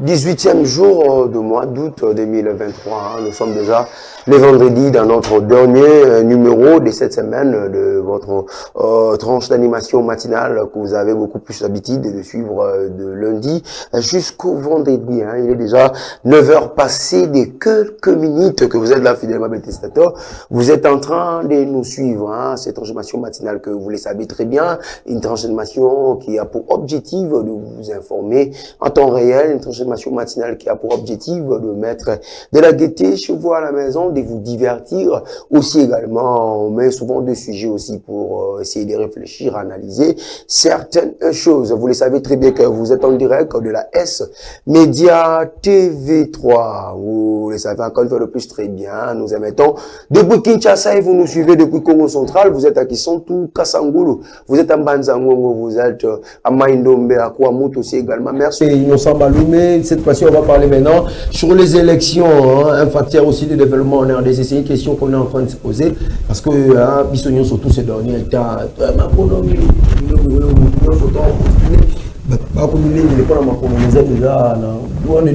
18e jour du mois d'août 2023. Nous sommes déjà le vendredi dans notre dernier numéro de cette semaine de votre tranche d'animation matinale que vous avez beaucoup plus l'habitude de suivre de lundi jusqu'au vendredi. Il est déjà 9 heures passées de quelques minutes que vous êtes là, fidèlement téléspectateurs. Vous êtes en train de nous suivre. Cette tranche d'animation matinale que vous le savez très bien, une tranche d'animation qui a pour objectif de vous informer en temps réel, une tranche d'animation matinale qui a pour objectif de mettre de la gaieté chez vous à la maison, de vous divertir aussi également. On met souvent des sujets aussi pour essayer de réfléchir, analyser certaines choses. Vous le savez très bien que vous êtes en direct de la S Média TV3. Vous le savez encore une fois de plus très bien. Nous émettons depuis Kinshasa et vous nous suivez depuis Congo Central. Vous êtes à Kisontou, Kasangulu. Vous êtes à Mbanzangongo, vous êtes à Maïndombe, à Kouamout aussi également. Merci. Innocent Baloumé. Cette fois-ci, on va parler maintenant sur les élections, un facteur aussi de développement en RDC. C'est une question qu'on est en train de se poser parce que Bissonion, surtout ces derniers temps,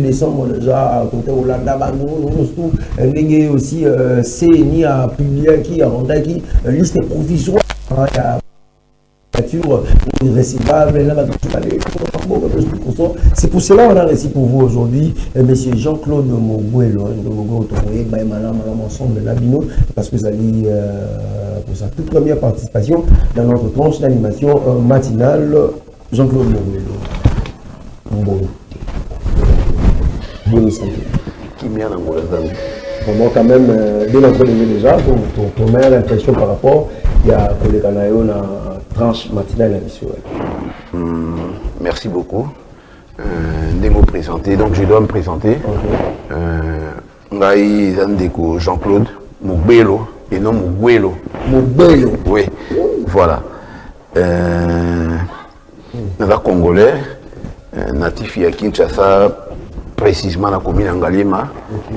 décembre déjà côté Hollanda nous aussi CNI a publié qui a rendu qui liste provisoire c'est pour cela qu'on a réussi pour vous aujourd'hui, monsieur Jean-Claude Moguelo, ensemble de parce que vous allez pour sa toute première participation dans notre tranche d'animation matinale. Jean-Claude Moguelo. Bonne santé. Qui vient dans vraiment quand même, dès l'entrée déjà, ton première impression par rapport à les Canaïons tranche matinale à merci beaucoup. Des mots présentés, donc je dois me présenter. Ngaï Zandeko Jean-Claude Moguelo et non Moguelo. Moguelo. Oui, voilà. Congolais, natif à Kinshasa, précisément la commune Angalima,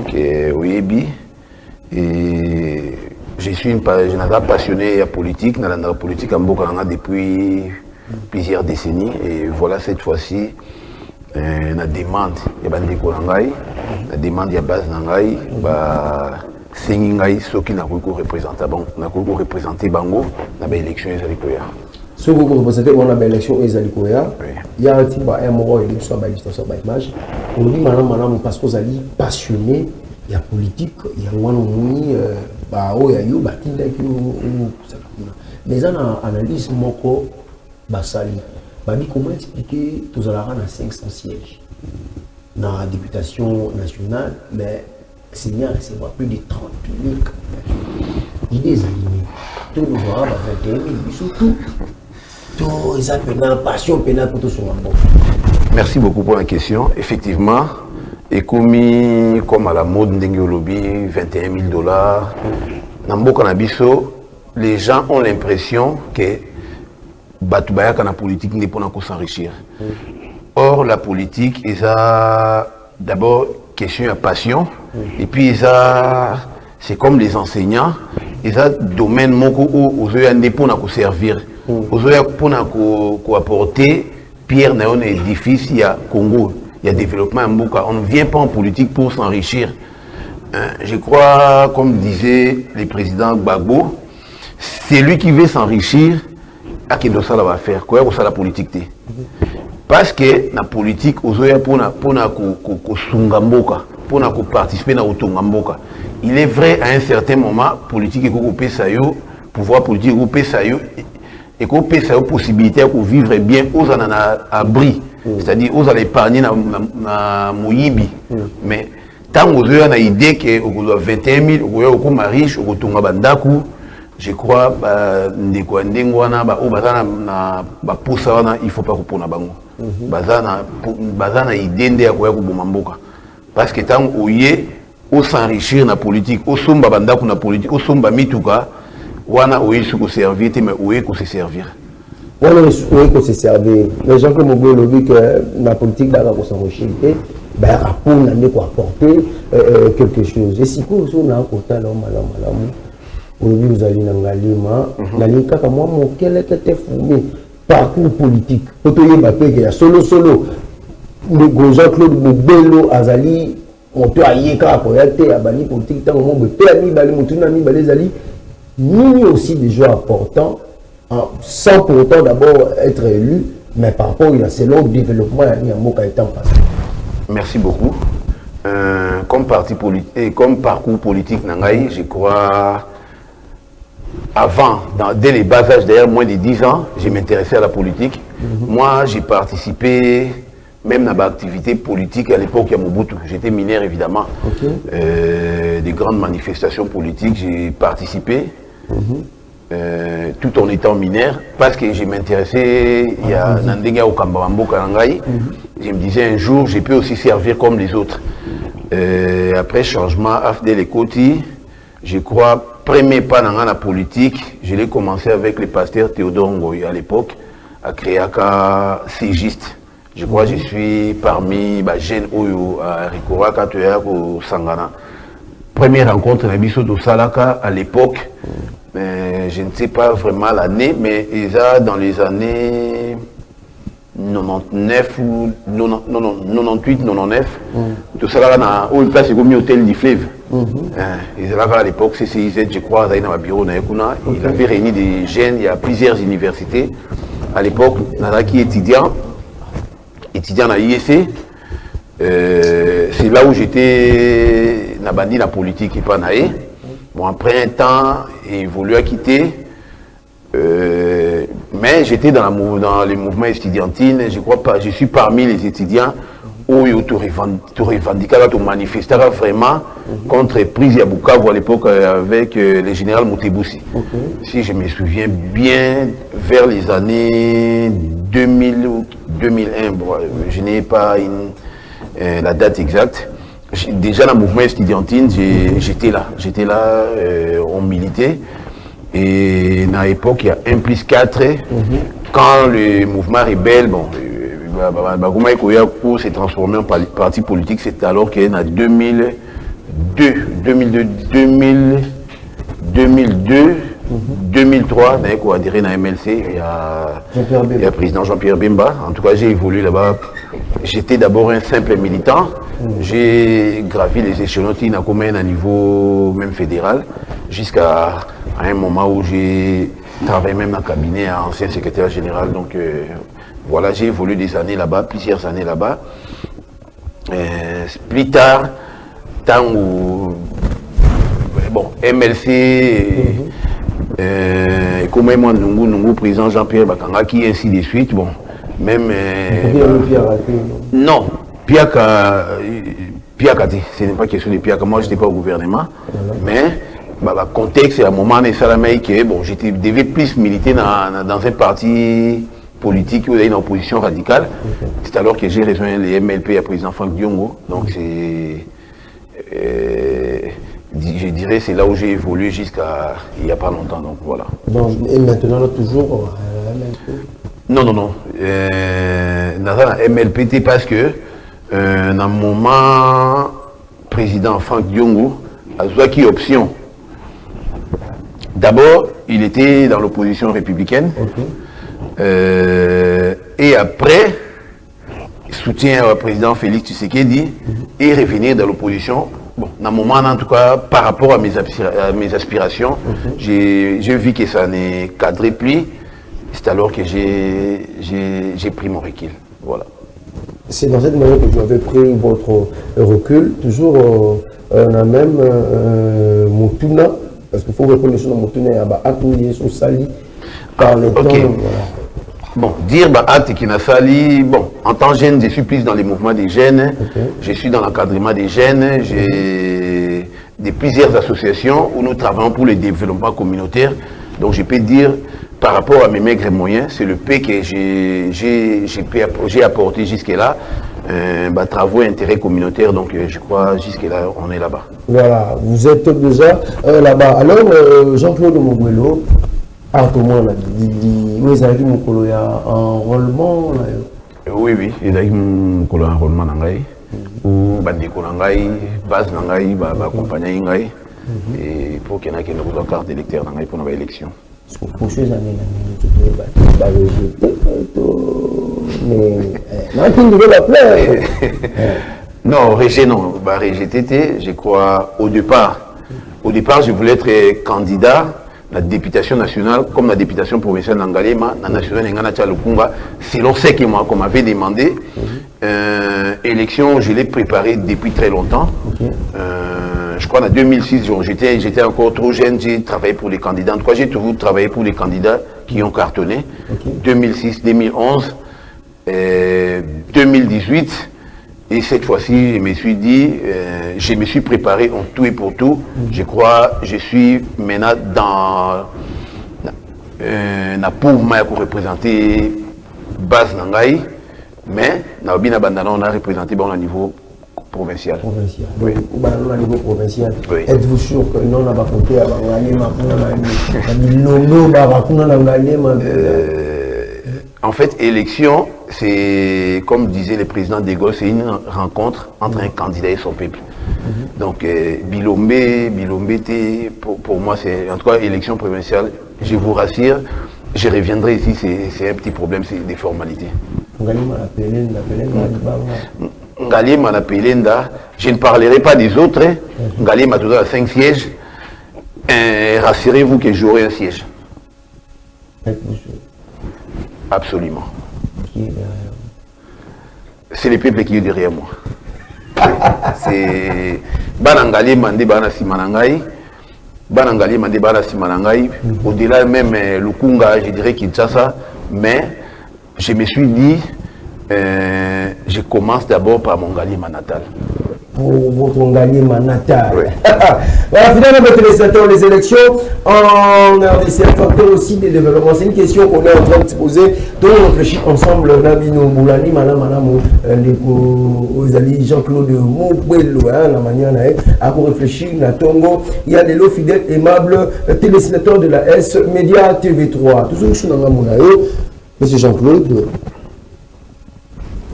qui est Oyebi. Et je suis une passionné à politique, dans la politique en Bokalanga depuis plusieurs décennies. Et voilà cette fois-ci, la demande, il y a des Kolangai, la demande, il y a base Nangai, Sengingai, ceux qui n'ont pas représenté Bango, dans l'élection des Alikoya. Ce que vous représentez dans l'élection des Alikoya, il y a un type de moment où il y a une image. On dit maintenant, parce que vous êtes passionné, il y a politique, il y a mais en analyse moko basali comment expliquer tous à 500 sièges dans la députation nationale, mais Seigneur recevoir plus de 30 000 idées alignées. Tout le monde va 21 000, surtout tout ça pénal, passion pénale pour tout son amour. Merci beaucoup pour la question. Effectivement, et comme à la mode Ndengolobi, 21 000 $, dans beaucoup de les gens ont l'impression que Batubaya kana politique n'est pas pour s'enrichir. Or, la politique, d'abord question de passion, et puis c'est comme les enseignants, ils ont domaine moko où ils ont pour servir, pour apporter pierre dans un édifice, il y a Congo. Il y a développement en Mboka. On ne vient pas en politique pour s'enrichir. Je crois, comme disait le président Gbagbo, c'est lui qui veut s'enrichir, à qui doit ça va faire. Quoi ça la politique? Parce que la politique, pour participer dans Mboka. Il est vrai à un certain moment, politique et pouvoir politique et qu'on peut la possibilité de vivre bien aux abri. C'est-à-dire, vous allez épargner dans Moyibi. Mais tant que vous avez une idée que vous avez 21 000, vous avez riche, vous avez Bandaku, je crois que il ne faut pas que vous ayez parce que tant que vous s'enrichir dans la politique, vous somba Bandaku dans la politique, vous somba Mituka, vous avez se servir, mais vous avez se servir. On a se servir. Les gens comme vous l'ont vu que la politique va s'enrichir, pour apporter quelque chose. Et si vous avez un côté, vous allez dans la ligne, moi, quel était formé parcours politique. Il y a solo. le Jean-Claude Mobelo Azali, on peut aller à Koyate, à Bali politique, tant qu'on peut aller Bali, Moutounami, Bali Zali, ni aussi des joueurs importants, sans pour autant d'abord être élu, mais par rapport à ce long développement, il y a un mot qui a été en passé. Merci beaucoup. Comme parti politique, comme parcours politique, Nangaï, je crois, avant, dès les bas âges, d'ailleurs moins de 10 ans, je m'intéressais à la politique. Moi, j'ai participé même dans l'activité politique à l'époque à Mobutu. J'étais mineur, évidemment. Des grandes manifestations politiques, j'ai participé. Tout en étant mineur, parce que je m'intéressais à Nandega au Kambambo Kalangai. Je me disais un jour, je peux aussi servir comme les autres. Après changement, Afdel et Koti, je crois, premier pas dans la politique, je l'ai commencé avec le pasteur Théodore Ngoy à l'époque, à créer un ségiste. Je crois que je suis parmi les jeunes Oyo à Rikora, Katoya, au Sangana. Première rencontre de Salaka à l'époque. Je ne sais pas vraiment l'année, mais dans les années 99 ou 98, 99, tout ça là, où il place comme hôtel du fleuve. À l'époque, CCIZ, je crois, dans le bureau, il avait réuni des jeunes, il y a plusieurs universités. À l'époque, Nadaki étudiant à l'IEC, c'est là où j'étais, Nabandi, la politique et pas naïe. Bon, après un temps, j'ai évolué à quitter, mais j'étais dans les mouvements étudiantines. Je crois pas, je suis parmi les étudiants où ils ont revendiqué, ils ont manifesté vraiment contre prise à Bukavu à l'époque avec le général Moutebousi. Si je me souviens bien, vers les années 2000 ou 2001, bon, je n'ai pas la date exacte. Déjà dans le mouvement estudiantine, j'étais là, on militait. Et à l'époque, il y a 1+4. Quand le mouvement rebelle, bon, s'est transformé en parti politique, c'est alors qu'il y a 2002, 2003, on a adhéré à MLC, il y a le président Jean-Pierre Bemba. En tout cas, j'ai évolué là-bas. J'étais d'abord un simple militant. J'ai gravi les échelons à niveau même fédéral, jusqu'à un moment où j'ai travaillé même dans le cabinet à ancien secrétaire général. Donc voilà, j'ai évolué des années là-bas, plusieurs années là-bas. Plus tard, tant où bon, MLC, comme moi, nous, président Jean-Pierre Bakanga, qui ainsi de suite, bon, même... non, Piaka, ce n'est pas question de Piaka, moi je n'étais pas au gouvernement, mais le contexte, c'est un moment que bon, je devais plus militer dans un parti politique où il y a une opposition radicale. C'est alors que j'ai rejoint les MLP à président Franck Diongo, donc c'est... je dirais c'est là où j'ai évolué jusqu'à il n'y a pas longtemps, donc voilà. Donc, et maintenant toujours MLP? Non. Dans MLPT parce que dans un moment, président Franck Diongo a joué option. D'abord, il était dans l'opposition républicaine. Et après, soutien au président Félix Tshisekedi et revenir dans l'opposition. Bon, dans un moment, en tout cas, par rapport à mes aspirations, j'ai vu que ça n'est cadré plus. C'est alors que j'ai pris mon recul. Voilà. C'est dans cette manière que vous avez pris votre recul, toujours dans même Motuna, parce qu'il faut reconnaître que Motuna est appuyé sur Sali par le temps. Voilà. Bon, dire acte qui n'a sali, bon, en tant que jeune, je suis plus dans les mouvements des jeunes, je suis dans l'encadrement des jeunes, j'ai plusieurs associations où nous travaillons pour le développement communautaire. Donc je peux dire, par rapport à mes maigres moyens, c'est le P que j'ai apporté jusque-là, travaux et intérêts communautaires, donc je crois jusque-là, on est là-bas. Voilà, vous êtes déjà là-bas. Alors, Jean-Claude Moguelo, vous avez dit qu'il y a un enrôlement? Oui, il y a un enrôlement où bandeko nangai, base nangai, accompagner nangai, et pour qu'il y ait une carte d'électeur nangai pour nos élections. Pour ces années, mais Non, rejet, non. Bah, rejeté, je crois, au départ, je voulais être candidat à la députation nationale, comme la députation provinciale d'Angalema, la nationale d'Angana Lukunga. C'est ce qu'on m'avait demandé. Élection, je l'ai préparée depuis très longtemps. Je crois en 2006, j'étais encore trop jeune, j'ai travaillé pour les candidats. En tout cas, j'ai toujours travaillé pour les candidats qui ont cartonné. 2006, 2011, 2018. Et cette fois-ci, je me suis dit, je me suis préparé en tout et pour tout. Je crois, je suis maintenant dans la pauvre pour représenter base Nangaï, mais on a représenté au niveau provincial. Oui. Au niveau provincial. Oui. Êtes-vous sûr que non, on va compter à en fait, élection, c'est, comme disait le président de Gaulle, c'est une rencontre entre un candidat et son peuple. Donc, Bilombe, pour moi, c'est, en tout cas, élection provinciale, je vous rassure, je reviendrai ici, c'est un petit problème, c'est des formalités. Ngalima na Pelenda, je ne parlerai pas des autres. Ngalima a toujours 5 sièges. Rassurez-vous que j'aurai un siège. Absolument. C'est le peuple qui est derrière moi. C'est Banangali Mande Bana Simanangai. Banangali Mande Bana Simanangai. Au-delà même Lukunga, je dirais Kinshasa. Mais je me suis dit, je commence d'abord par mon Galima natal. Pour votre Galima natal. Oui. Voilà, finalement, mes téléspectateurs, les élections en RDC, un facteur aussi de développement. C'est une question qu'on est en train de se poser. Donc, on réfléchit ensemble. Nabino Boulani, Madame, aux alliés Jean-Claude Moubello, la manière à réfléchir, na Tongo. Il y a des lots fidèles, aimables, téléspectateurs de la S Média TV3. Toujours, je suis dans la Monayo. Monsieur Jean-Claude.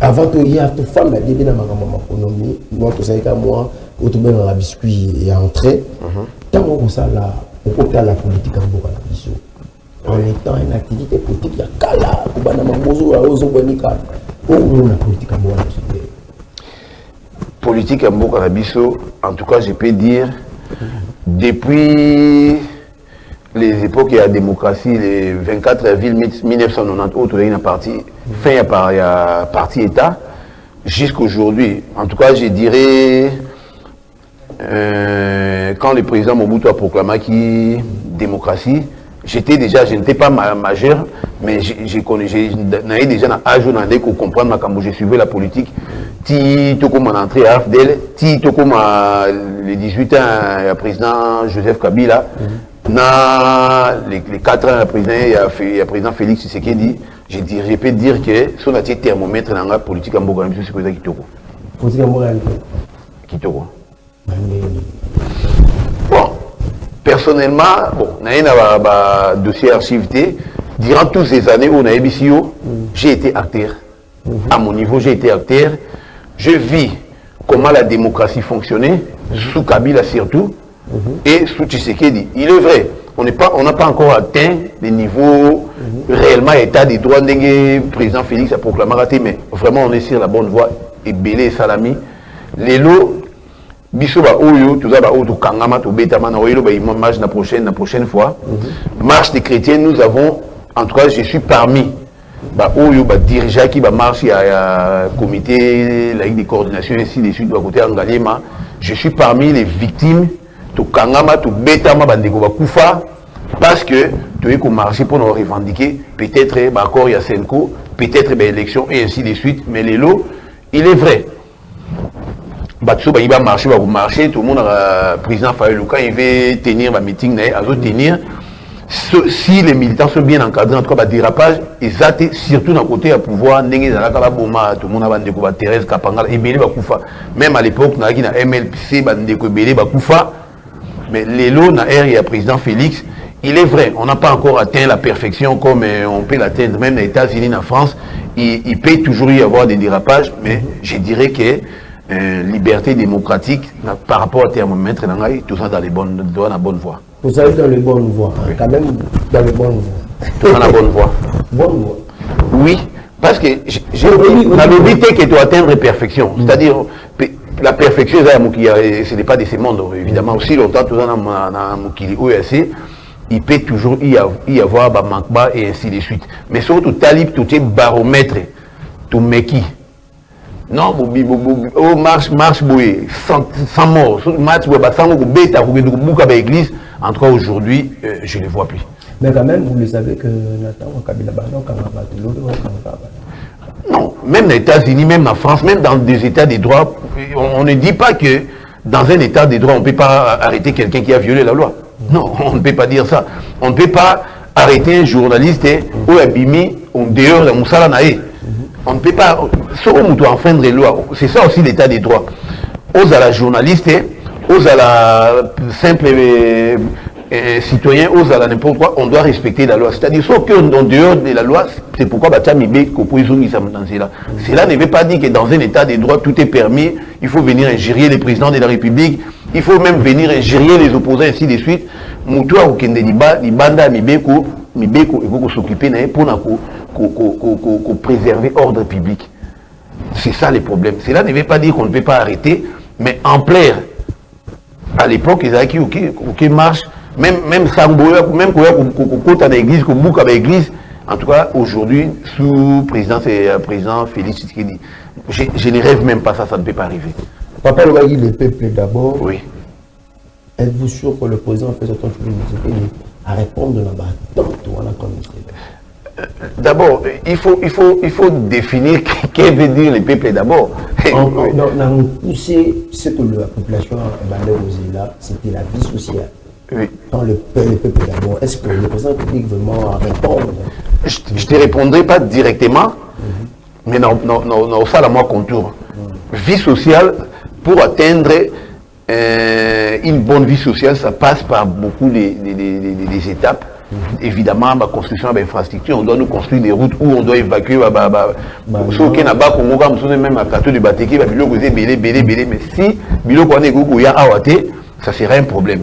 Avant de y avoir toute femme, elle dit dans ma économie, moi, tout ça, moi, autour dans la biscuit et entrer. Tant qu'on ça là, on peut faire la politique en Bourg en étant une activité politique, il y a Kala, Kubana Mambozo, Aozo Bonika. Où on a politique en Bourg politique en Bourg en tout cas, je peux dire, depuis les époques de la démocratie, les 24 avril 1990, autour de la partie, fin il y a parti État, jusqu'à aujourd'hui. En tout cas, je dirais, quand le président Mobutu a proclamé qu'il démocratie, je n'étais pas majeur, mais j'avais déjà un âge où comprendre quand je suivais la politique. Si tu comme entré à AFDEL, si tu comme les 18 ans, le président Joseph Kabila, les 4 ans, le président Félix Tshisekedi, je peux dire que son thermomètre dans la politique en Bourgogne, c'est le président Kitoko. Politique en Bourgogne. Kitoko. Bon, personnellement, on a un dossier archivé. Durant toutes ces années où on a BCO, j'ai été acteur. À mon niveau, j'ai été acteur. Je vis comment la démocratie fonctionnait, sous Kabila surtout, et sous Tshisekedi. Il est vrai, on n'a pas encore atteint les niveaux réellement état des droits de président Félix a proclamé raté, mais vraiment on est sur la bonne voie. Et Belé et Salami, les lots, Bisoba Oyo, tout ça, Oyo, Kangama, Betama, Oyo, marche la prochaine fois. Marche des chrétiens, nous avons, en tout cas, je suis parmi. Oyo, dirigeant qui va marcher à comité, la ligue de coordination, ainsi de suite, côté Angalema. Je suis parmi les victimes, tout Kangama, tout Betama, Bandeko Bakoufa, parce que tu es qu'on marcher pour nous revendiquer, peut-être, encore il y a Senko, peut-être, élection, et ainsi de suite, mais les lots, il est vrai. Il va marcher, tout le monde, le président Faye Luka, il veut tenir un meeting, il va tenir. Si les militants sont bien encadrés, en tout cas, dérapage, ils ont surtout dans le côté à pouvoir, tout le monde a découvert Thérèse Kapangala, et Bélé Bakoufa. Même à l'époque, on a dit MLPC, Bélé Bakoufa, mais les lots, dans le président Félix, il est vrai, on n'a pas encore atteint la perfection comme on peut l'atteindre, même aux États-Unis, en France, il peut toujours y avoir des dérapages, mais je dirais que liberté démocratique par rapport à thermomètre, tout ça dans la bonne voie. Vous savez dans les bonnes voies, quand même dans les bonnes voies. Tout dans la bonne voie. Bonne voie. Oui, Parce que la lobité qui doit atteindre la perfection. C'est-à-dire, la perfection, ce n'est pas de ce monde, évidemment. Aussi longtemps, tout dans il peut toujours y avoir des manquements et ainsi de suite. Mais surtout, talib, tout est baromètre, tout meki. Non, marche, sans mort. Marche, sans bêta, l'église. En tout cas, aujourd'hui, je ne les vois plus. Mais quand même, vous le savez que Nathan Kabila non, même aux États-Unis, même en France, même dans des états de droit, on ne dit pas que dans un état de droit, on ne peut pas arrêter quelqu'un qui a violé la loi. Non, on ne peut pas dire ça. On ne peut pas arrêter un journaliste ou abîmer dehors de Moussala Naé. On ne peut pas. Enfreindre les lois. C'est ça aussi l'état des droits. Aux à la journaliste, aux à la simple citoyen, aux à la n'importe quoi, on doit respecter la loi. C'est-à-dire, sauf qu'en dehors de la loi, c'est pourquoi cela ne veut pas dire que dans un état de droit, tout est permis. Il faut venir ingérer les présidents de la République. Il faut même venir ingérer les opposants, ainsi de suite. Moutoua ou Kende Libanda, Mibeko, il faut s'occuper pour préserver l'ordre public. C'est ça le problème. Cela ne veut pas dire qu'on ne peut pas arrêter, mais en plaire. À l'époque, ils avaient qui marche, même Samboya, même quand on a l'église, qu'on boucle avec l'église. En tout cas, aujourd'hui, sous président Félix Tshisekedi, je ne rêve même pas ça, ça ne peut pas arriver. Papa Louaï, le peuple d'abord. Oui. Êtes-vous sûr que le président fait autant de à répondre de là-bas tant comme d'abord, il faut définir qu'est veut dire le peuple d'abord. On poussé ce que la population là, c'était la vie sociale. Oui. Dans le peuple d'abord, est-ce que le président public vraiment répondre? Je ne te répondrai pas directement, mais non, ça la moi contour. Vie sociale, pour atteindre une bonne vie sociale, ça passe par beaucoup des étapes. Évidemment, la construction de l'infrastructure, on doit nous construire des routes où on doit évacuer ceux qui n'ont pas même à de Bateki, mais si ça serait un problème.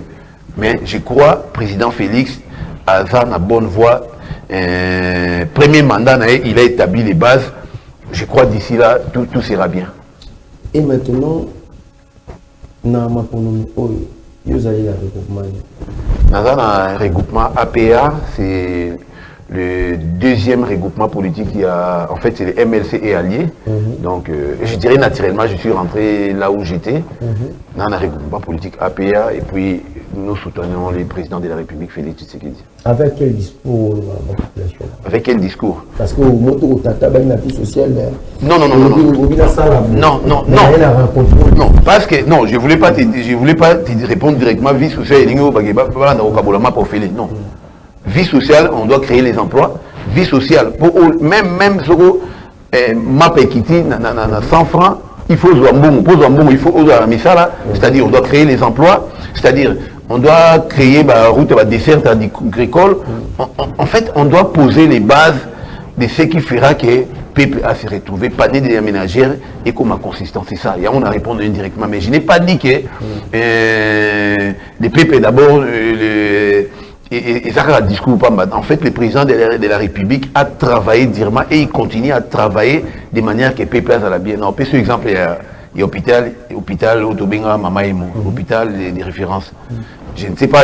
Mais je crois, président Félix a la bonne voie. Premier mandat, il a établi les bases. Je crois d'ici là, tout sera bien. Et maintenant, dans un regroupement APA, c'est le deuxième regroupement politique qui a, en fait, c'est le MLC et Alliés. Donc, je dirais naturellement, je suis rentré là où j'étais, dans un regroupement politique APA, et puis nous soutenons le président de la République, Félix Tshisekedi. Avec quel discours la population? Avec quel discours? Parce que au Tata, la vie sociale. Non, parce que non, je voulais pas te répondre directement vie sociale non. Vie sociale, on doit créer les emplois. Vie sociale, pour même ma pékiti, 100 francs, il faut il faut c'est-à-dire on doit créer les emplois, c'est-à-dire on doit créer la route de dessert agricole. En fait, on doit poser les bases de ce qui fera que le peuple a se retrouver panier des ménagères et comme consistance. C'est ça. Et on a répondu indirectement. Mais je n'ai pas dit que le peuple d'abord, et ça a discours pas mal. En fait, le président de la République a travaillé durement et il continue à travailler de manière que le peuple a la bien. Non, par exemple, il y a l'hôpital Otobenga Mamaïmo, l'hôpital de référence. Je ne sais pas,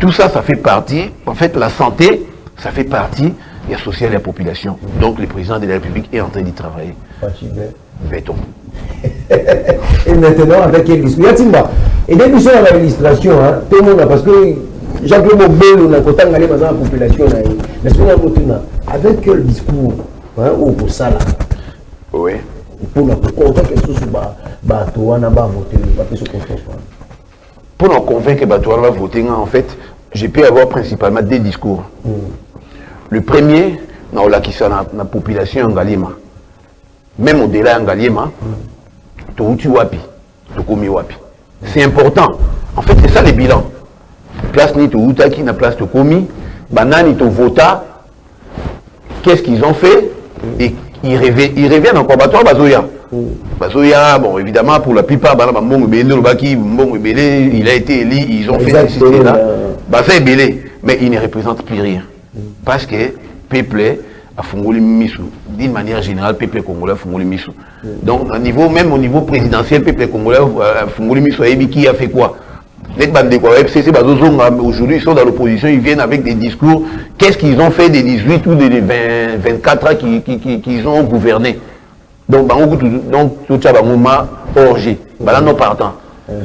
tout ça, ça fait partie, en fait, la santé, ça fait partie, il y a social et la population. Donc, le président de la République est en train d'y travailler. Béton. Et maintenant, avec quel discours? Et depuis ça, la l'illustration, tout le monde, parce que Jacques Mobile, on a content d'aller dans la population, avec quel discours ou pour ça là? Oui. Pour nous convaincre que ce pour nous convaincre que Batouana va voter, en fait, je peux avoir principalement deux discours. Le premier, dans la population en Galima, même au-delà en Galima, c'est important. En fait, c'est ça le bilan. Place ni to Outaki, na place to Komi, Banani to Vota, qu'est-ce qu'ils ont fait? Et ils reviennent encore Batouana Bazoya. Bazoya, bon, évidemment, pour la plupart, il a été élu, ils ont fait ces cités-là. Bah, c'est belé, mais il ne représente plus rien. Parce que le peuple a fongoli misu. D'une manière générale, le peuple congolais a fongoli misu. Donc, même au niveau présidentiel, le peuple congolais a fongoli misu. Qui a fait quoi? Aujourd'hui, ils sont dans l'opposition, ils viennent avec des discours. Qu'est-ce qu'ils ont fait des 18 ou des 24 ans qu'ils ont gouverné? Donc, tout ça, orgé. Non partant.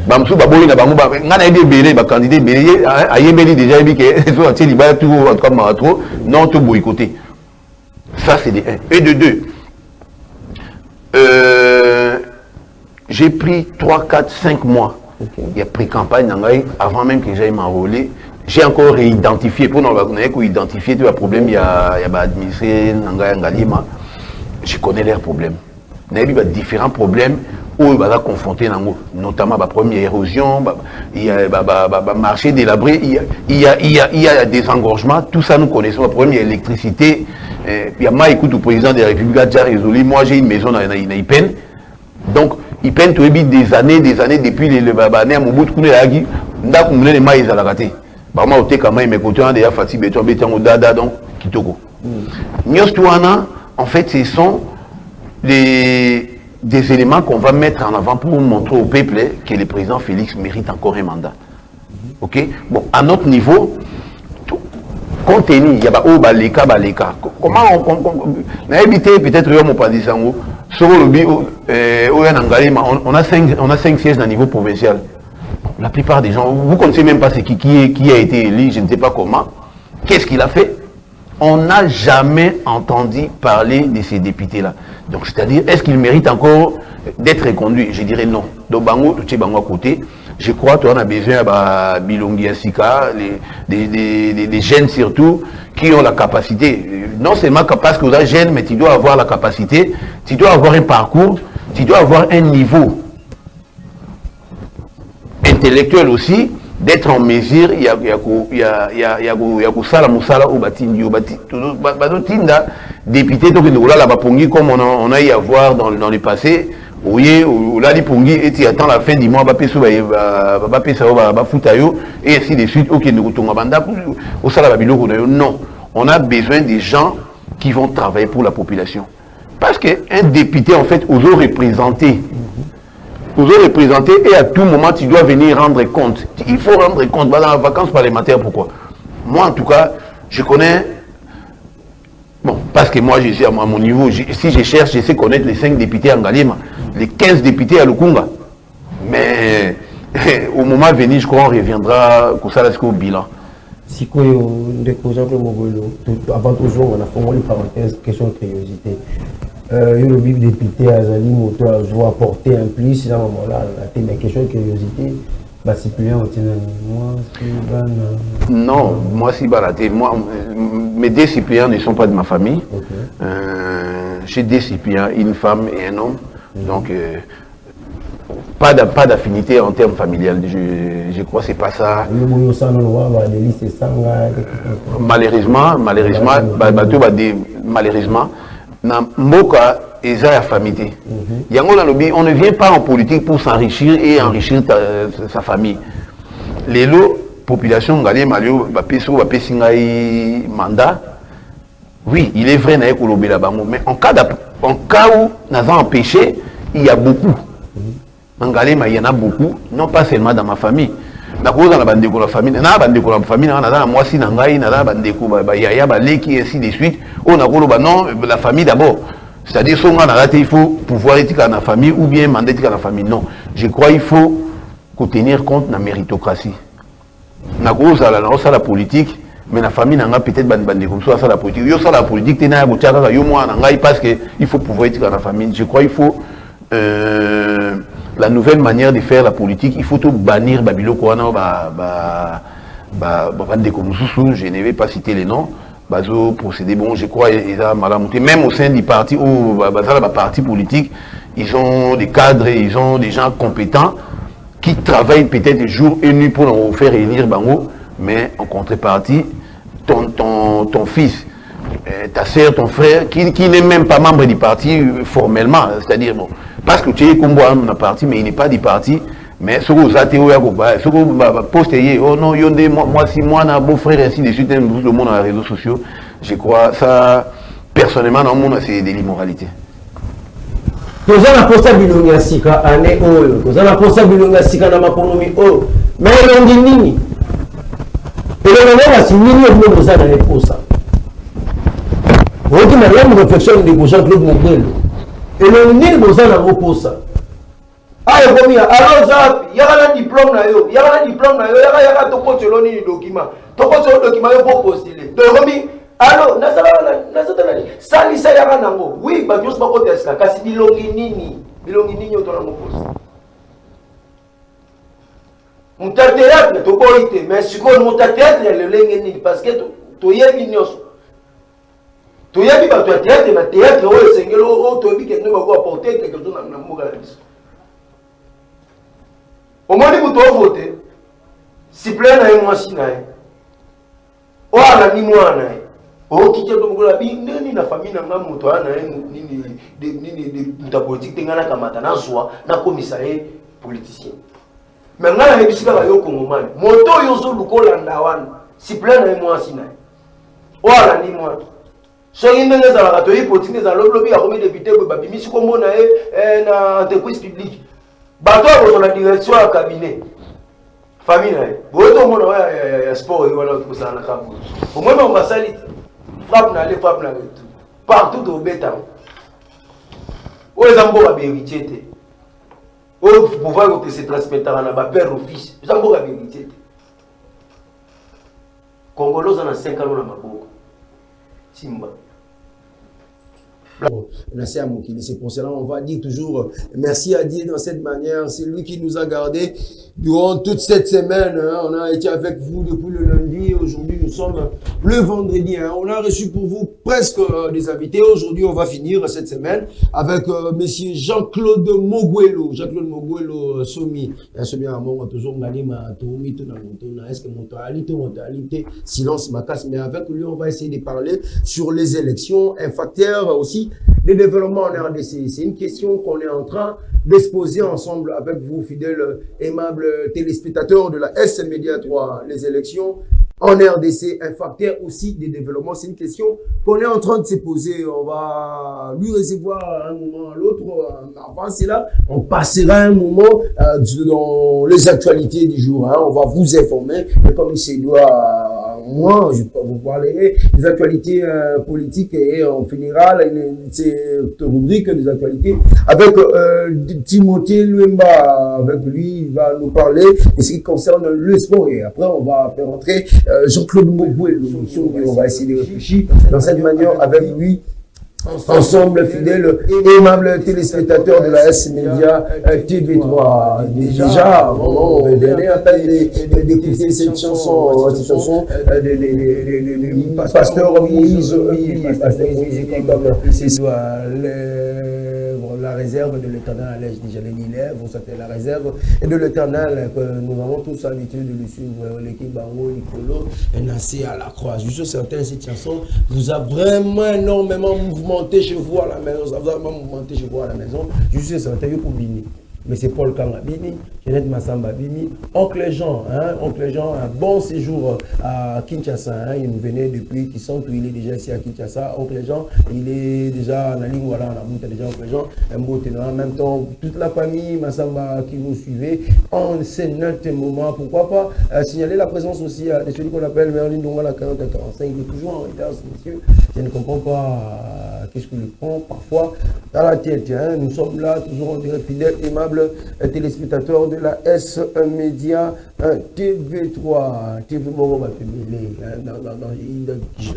Bamsou baboli na bango ngana ide belé ba candidat belé ayebeli déjà ebi que so ateli ba tout en tout cas maratro non tout boycotté. Ça c'est de 1 et de 2. J'ai pris 3 4 5 mois. Il y a pris campagne avant même que j'aille m'enrôler. J'ai encore réidentifié pour identifier tout le problème il y a administré Ngalima. Je connais leurs problèmes. Il y a différents problèmes où ils sont confrontés, notamment la première érosion, il y a le marché délabré, il y a des engorgements, tout ça nous connaissons. Le problème, il y a l'électricité. Il y a moi, écoute, le président de la République a déjà résolu. Moi, j'ai une maison dans Ipen. Donc, Ipen, tu as des années, depuis les années à Mobutu, on a dit, on a dit, on a dit, on a dit, on a dit, on a dit, on a dit, on a dit, donc, Kitoko. En fait, ce sont des éléments qu'on va mettre en avant pour montrer au peuple que le président Félix mérite encore un mandat. Ok? Bon, à notre niveau, compte tenu, il y a Baleka. Comment on a évité peut-être on a 5 sièges à niveau provincial. La plupart des gens, vous ne connaissez même pas qui a été élu, je ne sais pas comment. Qu'est-ce qu'il a fait? On n'a jamais entendu parler de ces députés-là. Donc, c'est-à-dire, est-ce qu'ils méritent encore d'être reconduits? Je dirais non. Donc, Bango, tout est Bango à côté. Je crois qu'on a besoin de Bilongi Asika, des jeunes surtout, qui ont la capacité. Non seulement parce que vous êtes jeune, mais tu dois avoir la capacité, tu dois avoir un parcours, tu dois avoir un niveau intellectuel aussi, d'être en mesure, il y a Sala Moussala ou Batindi, député, donc la Bapongi, comme on a eu à voir dans le passé, oui, là, Pongi, et tu attends la fin du mois, et ainsi de suite, ok, non, on a besoin des gens qui vont travailler pour la population. Parce qu'un député, en fait, aux représenter. Et à tout moment, tu dois venir rendre compte. Il faut rendre compte. Dans la vacances parlementaires, pourquoi? Moi, en tout cas, je connais... Bon, parce que moi, je suis à mon niveau. Si je cherche, je sais connaître les 5 députés à Ngalima, les 15 députés à Lukunga. Mais au moment venu, je crois qu'on reviendra au bilan. Si avant toujours, on a formulé une parenthèse, question de curiosité. Le big député Azali Moto a apporté un plus à ce moment-là. Mais question de curiosité, non, moi si balaté. Mes 2 Cypriens ne sont pas de ma famille. Okay. J'ai 2 Cypriens, une femme et un homme. Donc pas d'affinité en termes familiales. Je crois que c'est pas ça. Malheureusement, Mboka et la famille. On ne vient pas en politique pour s'enrichir et enrichir sa famille. Les lots, population mandat, oui, il est vrai, mais en cas où nous avons empêché, il y a beaucoup. En Galema, il y en a beaucoup, non pas seulement dans ma famille. La famille, ainsi de suite. On a non, la famille d'abord. C'est-à-dire, il faut pouvoir être dans la famille ou bien mandater dans la famille. Non. Je crois qu'il faut tenir compte de la méritocratie. La politique, mais la famille n'a peut-être pas de la politique. La politique, parce qu'il faut pouvoir être dans la famille. Je crois qu'il faut la nouvelle manière de faire la politique, il faut tout bannir Babilo Kouana, je ne vais pas citer les noms, procédé, bon, je crois, même au sein du parti, ou parti politique, ils ont des cadres, ils ont des gens compétents qui travaillent peut-être jour et nuit pour nous faire élire Bango, mais en contrepartie, ton fils, ta soeur, ton frère, qui n'est même pas membre du parti formellement, c'est-à-dire, bon, parce que tu es comme moi dans le parti, mais il n'est pas du parti, Mais ce que vous avez ce que vous postez, oh non, moi si moi, un beau-frère, ainsi de suite, le monde dans les réseaux sociaux, je crois, ça, personnellement, dans le monde, c'est de l'immoralité. Vous avez posté bilongi sika année oyo. Vous avez posté bilongi sika na makonomi oyo. Mais on dit nini? Et le moment si nini on vous a donné pour ça. Vous dites mais là réflexion de Jean-Claude Mogbelo. Et le nini vous a donné pour ça. Ah et comme alors ça il y a un diplôme là yo, il y a un diplôme là yo, il y a to ko tshelo ni document. To ko tshelo document yo pour postuler. Donc comme alors, salisa yaka nango. Oui, ba nyos ba ko testa kasi bilongi nini oto nango poste. Monta théâtre to ko ite, mais si ko monta théâtre le lenge nini parce que to yebi nyos. To yebi ba to théâtre mais théâtre o sengelo o to yebi que ne va ko apporter quelque chose na moga la biso. Au moins vous to voter. Si plein na moi sinae. O ala ni mwana. Oh, qui est donc la vie, ni la famille n'a pas moto, ni la politique, ni la camarade, soit na commissariat politicien. Mais on a réussi à yo Congomani. Moto yo so luko landawan. Si plein na moi sina. O ala ni moi. So yinde ngeza la to yi politique ngeza lobby a remis député ko babimi si ko mona na entreprise publique. Bato ko la direction à cabinet. Famille na. Boto mona ya sport yo wala ko sana kabu. Au moins on va salir. Frappe na le frappe na le tout. Partout au béton. Où les ambo a héritier. Où pouvoir que se transmettre à la père au fils. Les ambo a héritier. Congolos en a 5 ans na maboko. Simba. C'est pour cela on va dire toujours merci à Dieu dans cette manière. C'est lui qui nous a gardés durant toute cette semaine. On a été avec vous depuis le lundi. Aujourd'hui, nous sommes le vendredi. On a reçu pour vous presque des invités. Aujourd'hui, on va finir cette semaine avec monsieur Jean-Claude Mogbelo. Jean-Claude Mogbelo, Somi. Somi, on toujours est-ce que mortalité, silence, ma casse. Mais avec lui, on va essayer de parler sur les élections, un facteur aussi des développements en RDC. C'est une question qu'on est en train d'exposer ensemble avec vous, fidèles, aimables téléspectateurs de la S-Média 3. Les élections en RDC, un facteur aussi des développements. C'est une question qu'on est en train de se poser. On va lui recevoir à un moment à l'autre. Avant cela, on passera un moment dans les actualités du jour. On va vous informer. Et comme il se doit, moi, je vous parlerai des actualités politiques et on finira cette rubrique des actualités avec Timothée Luemba. Avec lui, il va nous parler de ce qui concerne le sport. Et après, on va faire entrer Jean-Claude Mogbelo. On va essayer de réfléchir dans cette manière avec lui. Ensemble, fidèles et aimables téléspectateurs de la S-Média TV3. Déjà, on venait à peine d'écouter cette chanson de Pasteur Moïse, c'est la réserve de l'Éternel, déjà les lèvres, vous savez la réserve et de l'Éternel que nous avons tous l'habitude de le suivre, l'équipe Bango, Nicolo, et Nassé à la croix. Je suis certain cette chanson vous a vraiment énormément mouvementé chez vous à la maison, ça vous a vraiment mouvementé chez vous à la maison. Je suis certain que pour Bini. Mais c'est Paul Kanga Bini, Jeannette Massamba Bini, Oncle Jean, un bon séjour à Kinshasa, il nous venait depuis qu'il sent qu'il est déjà ici à Kinshasa. Oncle Jean, il est déjà en ligne, voilà, on a monté déjà Oncle Jean, un beau ténor. En même temps, toute la famille Massamba qui nous suivait, en ce notre moment, pourquoi pas signaler la présence aussi de celui qu'on appelle Merlin Donga, la 40-45, il est toujours en retard, ce monsieur. Je ne comprends pas qu'est-ce qu'il prend parfois dans la tête. Nous sommes là, toujours en direct, fidèles, aimables téléspectateurs de la S-Média TV3. TV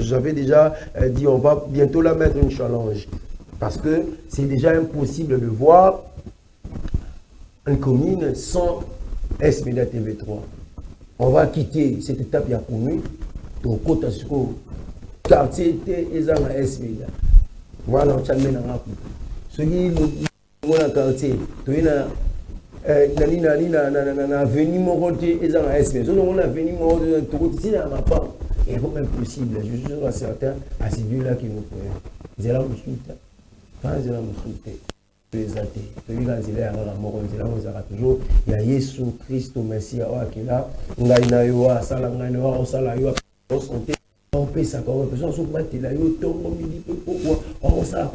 j'avais déjà dit, on va bientôt la mettre une challenge. Parce que c'est déjà impossible de voir une commune sans S-Média TV3. On va quitter cette étape, il y a pour nous, au côté quartier et S-Média. Voilà, on tient maintenant à ce qui dans quartier, tu na venu moroté et dans espèce. On a venu moroté ici dans ma part. Et comme impossible, je suis certain à celui-là qui nous pourrait. Zéla Moussouta. Quand Zéla Moussouta. les athées. Celui qui est là, toujours, il y a Jésus Christ, Messie, qui est là, il y a Yoa, Salanganoa, Salayoa, santé, on peut ça, on peut ça, on peut battre la yo, on dit pourquoi, on s'en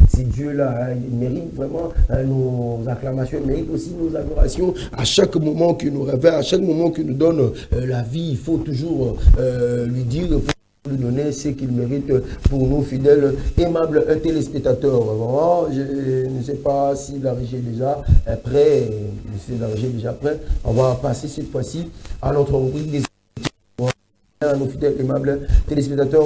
si Dieu là, il mérite vraiment nos acclamations, il mérite aussi nos adorations. À chaque moment qu'il nous révèle, à chaque moment qu'il nous donne la vie, il faut toujours lui dire, pour lui donner ce qu'il mérite pour nos fidèles, aimables téléspectateurs. Vraiment, je ne sais pas si la régie est déjà prêt. Si la régie est déjà prêt, on va passer cette fois-ci à notre rubrique des à nos fidèles aimables téléspectateurs.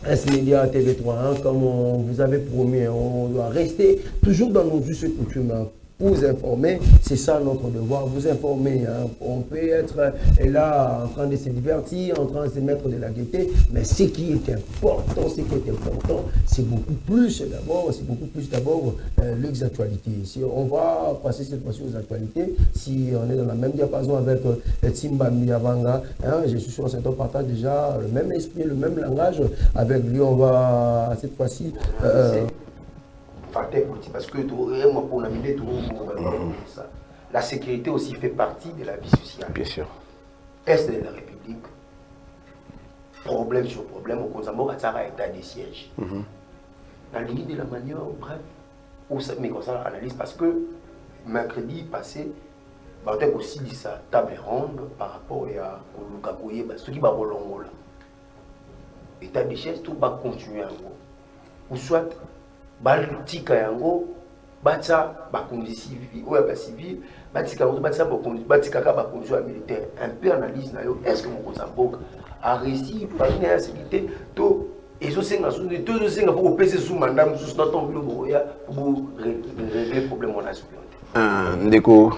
S-Média TV3, hein, comme on vous avait promis, on doit rester toujours dans nos us et coutumes. Hein. Vous informer, c'est ça notre devoir, vous informer. Hein. On peut être là en train de se divertir, en train de se mettre de la gaieté, mais ce qui est important, c'est beaucoup plus d'abord les actualités. Si on va passer cette fois-ci aux actualités, si on est dans la même diapason avec Timba Miyavanga, hein, je suis sûr qu'on partage déjà le même esprit, le même langage. Avec lui, on va cette fois-ci... facteur politique, parce que la sécurité aussi fait partie de la vie sociale. Bien sûr. Est de la République, problème sur problème, au Consambo, ça a état de siège. Dans l'idée de la manière, bref, mais comme ça, analyse, parce que mercredi passé, il y a aussi sa table ronde par rapport à Lukakoye, ceux qui vont là. État de siège, tout va continuer en gros. Ou soit, Baltika yango batsa bakonzi civil ou ba civil batika batsa bakonzi batika ka bakonzi militaire un peu analyse na yo est-ce que mon Mozambique a réussi par une insécurité to ezo senga sous to senga pour pèser sous mandat sous dans ton bureau ya pour régler problème on a supplémentaire ndeko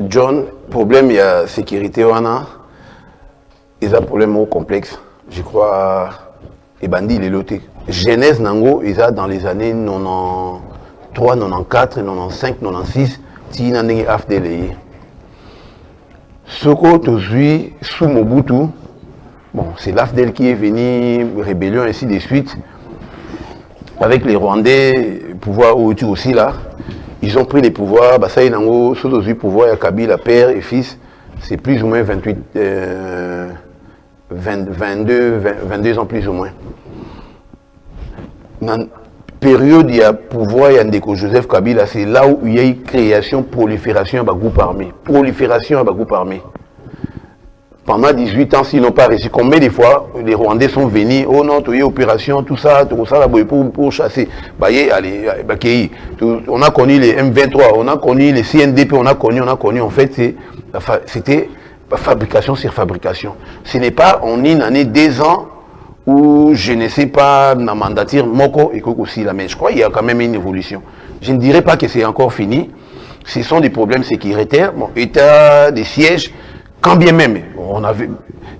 John problème il y a sécurité wana ils a problème au complexe je crois et bandit les lotés Genèse Nango, ils ont dans les années 93, 94, 95, 96, si ils ont AFDLE. Ce qu'on suit sous Mobutu, bon, c'est l'AFDL qui est venu, rébellion, ainsi de suite. Avec les Rwandais, pouvoir aussi là, ils ont pris les pouvoirs, bah ça y est, Nango, sous le pouvoir, il y a Kabila, père et fils, c'est plus ou moins 22 ans plus ou moins. Dans la période il y a pouvoir, il y a Ndeko Joseph Kabila, c'est là où il y a eu création, prolifération à groupe armé. Prolifération à groupe armé. Pendant 18 ans, s'ils n'ont pas réussi, combien de fois les Rwandais sont venus, oh non, il y a opération, tout ça pour chasser. On a connu les M23, on a connu les CNDP, on a connu, en fait, c'était fabrication sur fabrication. Ce n'est pas en une année, 2 ans, où je ne sais pas, dans mandature, Moko et aussi là, mais je crois qu'il y a quand même une évolution. Je ne dirais pas que c'est encore fini. Ce sont des problèmes sécuritaires, bon, état des sièges, quand bien même, on avait.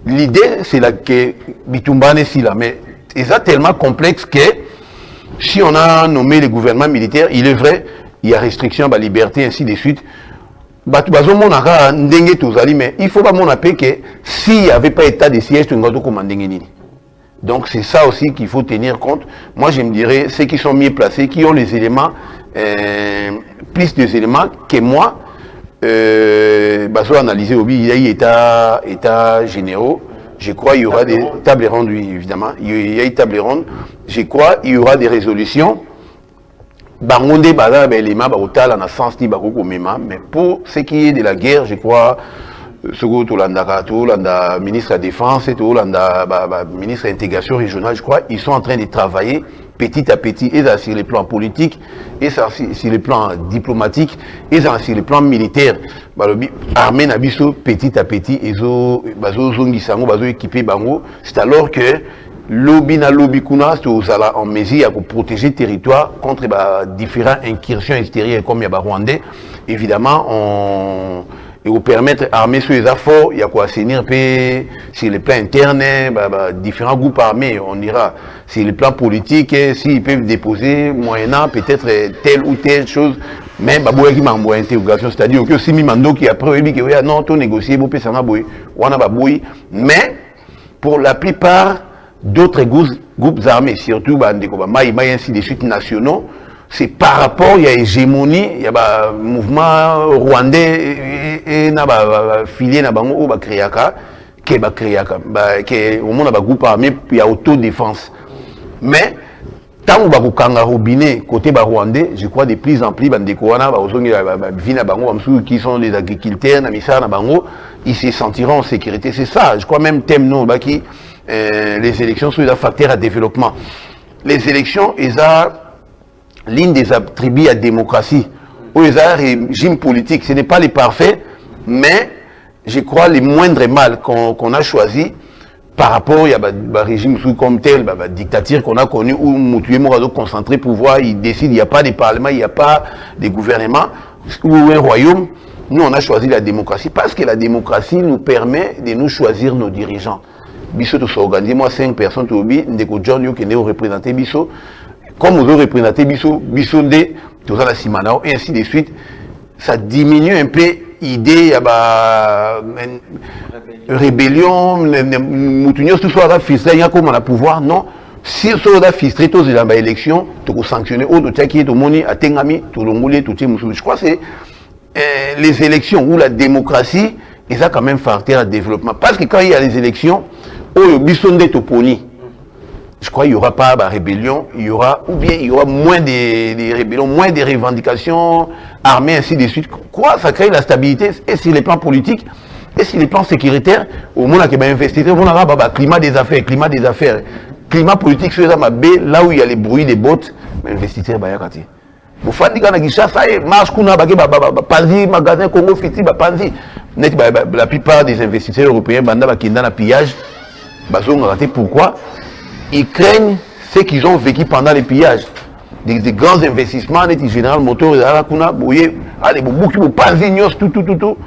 L'idée, c'est là que Bitumba n'est si là, mais c'est tellement complexe que si on a nommé le gouvernement militaire, il est vrai, il y a restriction à la liberté, ainsi de suite. Mais il faut pas mon appel que s'il n'y avait pas état de siège, tu ne dois pas commander. Donc c'est ça aussi qu'il faut tenir compte. Moi je me dirais, ceux qui sont mieux placés, qui ont les éléments, plus des éléments que moi, analyser au il y a état généraux. Je crois qu'il y aura des tables rondes, oui, évidemment. Il y a des tables rondes. Je crois qu'il y aura des résolutions. Mais pour ce qui est de la guerre, je crois, le ministre de la Défense et le ministre de l'Intégration régionale, je crois, ils sont en train de travailler petit à petit, et sur le plan politique, et sur le plan diplomatique, et sur le plan militaire. Armée Nabiso, petit à petit, c'est alors que lobby na lobby kuna en mesure pour protéger le territoire contre différentes incursions extérieures comme il y a Rwandais. Évidemment, et vous permettre d'armer sur les efforts, il y a quoi assainir sur le plan interne, différents groupes armés, on ira sur le plan politique, s'ils peuvent déposer moyennant peut-être telle ou telle chose, mais il y a une interrogation, c'est-à-dire que si Mimando qui après il dit que non, tout négocier, mais pour la plupart d'autres groupes groupes armés, surtout Maï, ainsi de suite, nationaux, c'est par rapport, il y a hégémonie, il y a un mouvement rwandais et filié na bango ou créaka, qui est au monde groupe armé, il y a autodéfense. Mais tant que vous robinet côté rwandais, je crois de plus en plus qui sont des agriculteurs, ils se sentiront en sécurité. C'est ça, je crois même thème non, les élections sont des facteurs à développement. Les élections, ils ont l'une des attributs à la démocratie, où ils ont un régime politique. Ce n'est pas les parfaits, mais je crois les moindres mal qu'on a choisi par rapport à un régime comme tel, la dictature qu'on a connu où Moutoué Morado concentré pouvoir, il décide, il n'y a pas de parlement, il n'y a pas de gouvernement ou un royaume. Nous, on a choisi la démocratie parce que la démocratie nous permet de nous choisir nos dirigeants. Bisso, tout s'organise, moi, 5 personnes, tout le monde, John Yo qui est représenté Bisso. Comme vous représentez Bisso, tout ça, la Simanao, et ainsi de suite, ça diminue un peu l'idée, il y a rébellion, Moutunios, tout ça, il y a comme on a pouvoir, non. Si on a filtré tous les élections, tu peux sanctionner, je crois que c'est les élections ou la démocratie, ils ont quand même facteur à développement. Parce que quand il y a les élections, je crois qu'il n'y aura pas de rébellion, il y aura moins de rébellions, moins de revendications armées, ainsi de suite. Quoi, ça crée la stabilité, et sur les plans politiques, et sur les plans sécuritaires, au moment où il y a investisseurs, on a climat des affaires. Climat politique, c'est là où il y a les bruits des bottes, mais investisseurs, il y a quand même. Vous faites des marche Panzi, magasin Congo Fiti, Panzi. La plupart des investisseurs européens, qui sont dans le pillage, pourquoi? Ils craignent ce qu'ils ont vécu pendant les pillages. Des grands investissements, des General Motors, tout.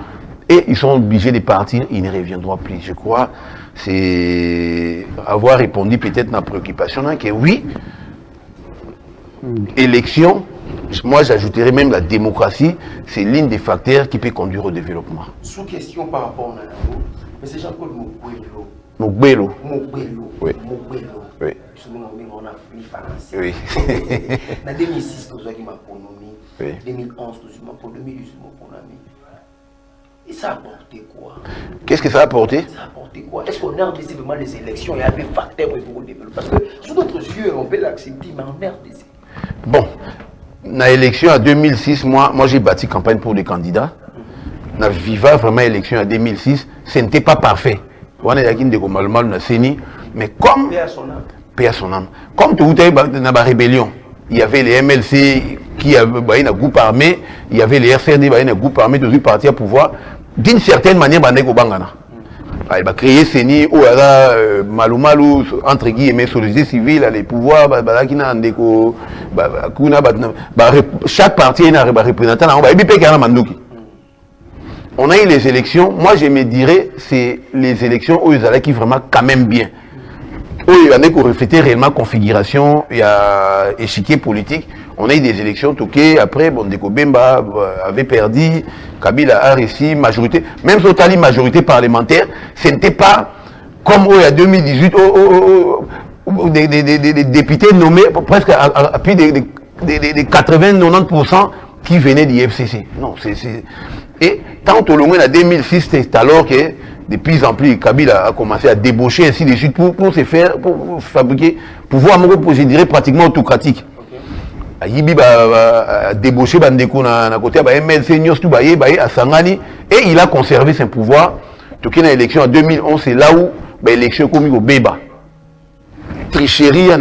Et ils sont obligés de partir, ils ne reviendront plus. Je crois c'est avoir répondu peut-être à la préoccupation que oui, élection, moi j'ajouterais même la démocratie, c'est l'un des facteurs qui peut conduire au développement. Sous question par rapport à Nanabo, mais c'est Jean-Paul Mogbelo. Oui. Oui. Oui. En 2006, nous avons eu 2011, nous avons eu 2018, et ça a apporté quoi? Qu'est-ce que ça a apporté? Ça a apporté quoi? Est-ce qu'on a RDC vraiment les élections? Il y a des facteurs pour le développer. Parce que sous notre yeux, on peut l'accepter, mais en RDC. Bon, dans l'élection en 2006, moi j'ai bâti campagne pour les candidats. Dans Viva, vraiment, l'élection en 2006, ce n'était pas parfait. On a mais comme. Paix à son âme. Comme tout est dans la rébellion, il y avait les MLC qui avaient un groupe armé, il y avait les RCD, un groupe armé, tous les partis à pouvoir. D'une certaine manière, il va créer CENI, ou Malou, entre guillemets, société civile, les pouvoirs, chaque parti a un représentant. On a eu les élections, moi je me dirais, c'est les élections où ils allaient qui vraiment quand même bien. Où il y en a qui reflétaient réellement configuration, il y a échiquier politique. On a eu des élections toquées, après, Bondeko Bemba avait perdu, Kabila a réussi, majorité, même si on a majorité parlementaire, ce n'était pas comme il y a 2018, des députés nommés presque à plus de 80-90% qui venaient du FCC. Non, Et tant au long en 2006, c'est alors que de plus en plus, Kabila a commencé à débaucher ainsi de suite pour se faire, pour fabriquer, pouvoir, je dirais, pratiquement autocratique. Yibi a débauché Bandeko na côté MLC Nyos tout à Sangani et il a conservé son pouvoir. Tout qui dans l'élection en 2011, c'est là où l'élection comme au Béba. Tricherie en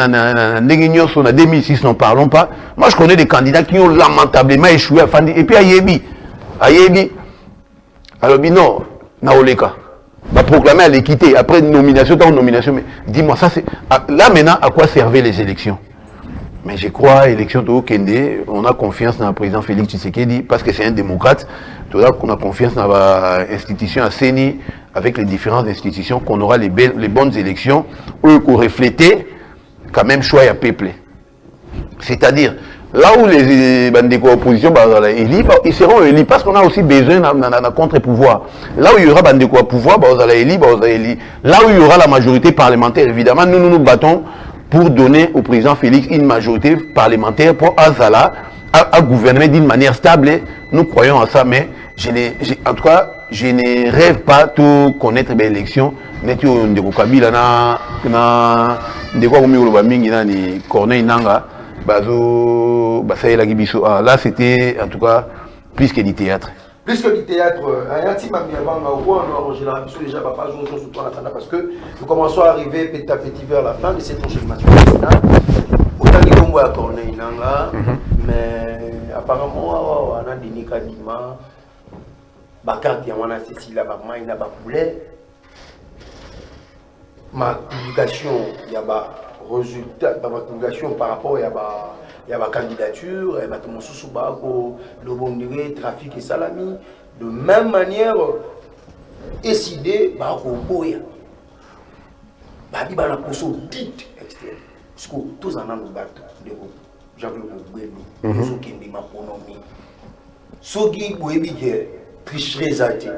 2006, n'en parlons pas. Moi je connais des candidats qui ont lamentablement échoué à Fandi. Et puis à Yebi, alors non, Naoleka. Va proclamer à l'équité après nomination, mais dis-moi ça c'est là maintenant à quoi servaient les élections? Mais je crois, élection de Kende, on a confiance dans le président Félix Tshisekedi parce que c'est un démocrate. On a confiance dans l'institution à CENI, avec les différentes institutions, qu'on aura les bonnes élections, où qu'on reflétait quand même choix à peuple. C'est-à-dire, là où les oppositions ils seront élus parce qu'on a aussi besoin d'un contre-pouvoir. Là où il y aura pouvoir, là où il y aura la majorité parlementaire, évidemment, nous nous battons pour donner au président Félix une majorité parlementaire pour Azala à gouverner d'une manière stable. Nous croyons à ça, mais en tout cas, je ne rêve pas de connaître l'élection. Là, c'était en tout cas plus que du théâtre. Plus que du théâtre, parce que nous commençons à arriver petit à petit vers la fin de cette enchaînement. Autant de Congo à Corneille, mais apparemment, on a des Nicadima, Bakant, on a Cécile, il y a Bakoulet. Ma publication, il y a des résultats, ma publication par rapport il y a ma candidature, il y a mon sous-bago, le bon trafic et salami. De même manière, décider, bah, au boya. Bah, il y a une position dite externe. Parce que tous en ont nous battre. J'avais le bébé, ceux qui ont ma pronomie. Ceux qui ont dit que tricherie zati.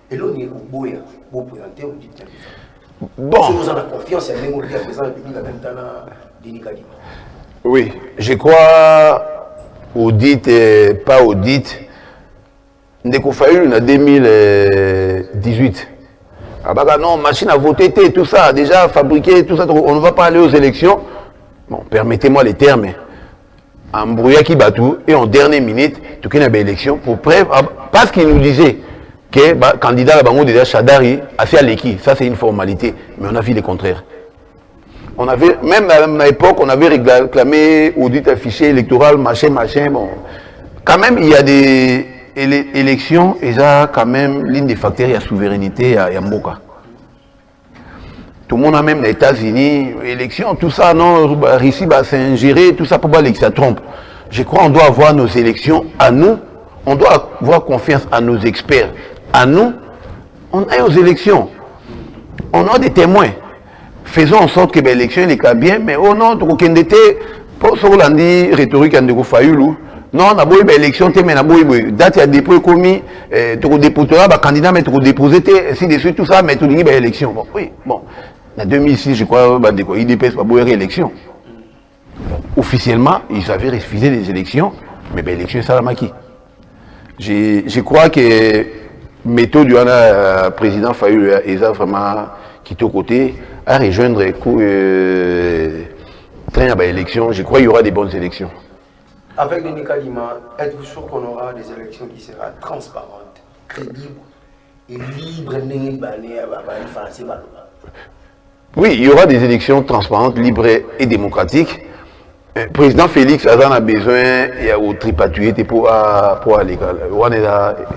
Et là, on est au boya. Pour présenter, on dit bon. Si nous avons confiance, il y a même au président de la République à Denis. Oui, je crois, audit et pas audit, il en 2018. Ah bah non, machine à voter, tout ça, déjà fabriqué, tout ça, on ne va pas aller aux élections. Bon, permettez-moi les termes. Embrouillé qui bat tout, et en dernière minute, tout qu'il y a une élection, pour preuve, parce qu'il nous disait que le candidat à Bango déjà Chadari a fait à l'équipe, ça c'est une formalité, mais on a vu le contraire. On avait, même à l'époque, on avait réclamé audit affiché électoral, machin, bon. Quand même, il y a des élections, et ça, quand même, l'une des facteurs, il y a souveraineté, il y a Mboka. Tout le monde a même les États-Unis, élections, tout ça, non, Russie va s'ingérer, tout ça, pour pas que ça trompe. Je crois qu'on doit avoir nos élections à nous, on doit avoir confiance à nos experts. À nous, on est aux élections. On a des témoins. Faisons en sorte que l'élection est bien, mais oh non, tu as été, pour ce qu'on dit, rhétorique, on a failli. Non, on a beau élection, mais on a beau date à dépôt commis, tu as déposé un candidat, mais tu as déposé, ainsi de suite, tout ça, mais tu as dit élection. Bon, oui, bon. En 2006, je crois, il dépêche pas beau réélection. Officiellement, ils avaient refusé les élections, mais l'élection, ça l'a maquis. Je crois que méthode du président Fayou est vraiment quitté au côté à rejoindre train à l'élection. Je crois qu'il y aura des bonnes élections. Avec Denis Kadima, êtes-vous sûr qu'on aura des élections qui seront transparentes, crédibles et libres? Oui, il y aura des élections transparentes, libres et démocratiques. Le président Félix Azan a besoin de tripatuer pour aller.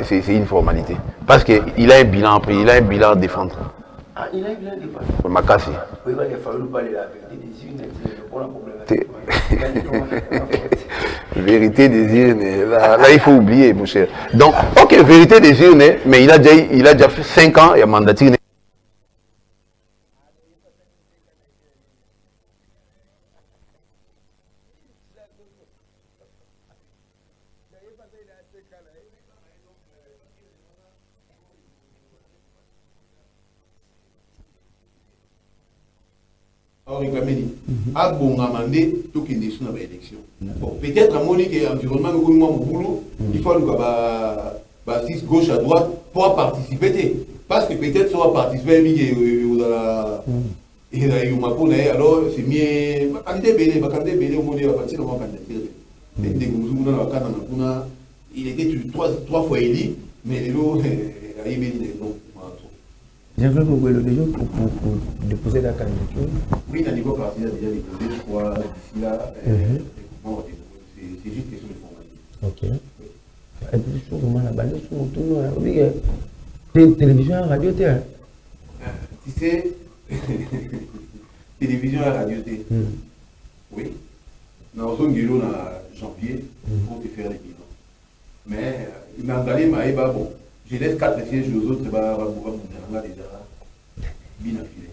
C'est une formalité. Parce qu'il a un bilan après, il a un bilan à défendre. Ah, il a un bilan à défendre. Makassi. Oui, il a fallu parler de la vérité des urnes, c'est le problématique. Vérité des urnes, là il faut oublier, mon cher. Donc, ok, vérité des urnes, mais il a déjà fait 5 ans, il a mandaté. Peut-être à Monique et environnement, il faut que gauche à droite pour participer. Parce que peut-être ça va participer alors c'est mieux. Il était 3 fois élu, mais les autres, il a mis des noms. Jean-Claude Moguelo, déjà pour déposer la candidature. Oui, il a déjà déposé, je crois, d'ici là. C'est juste question de formalité. Ok. Et puis, sur le la balade, sur le télévision, radio, théâtre. Tu sais, télévision et radio, oui. Nous avons un en janvier pour te faire les bilans. Mais il m'a engagé, bon. Je laisse 4 sièges aux autres, déjà bien affilé.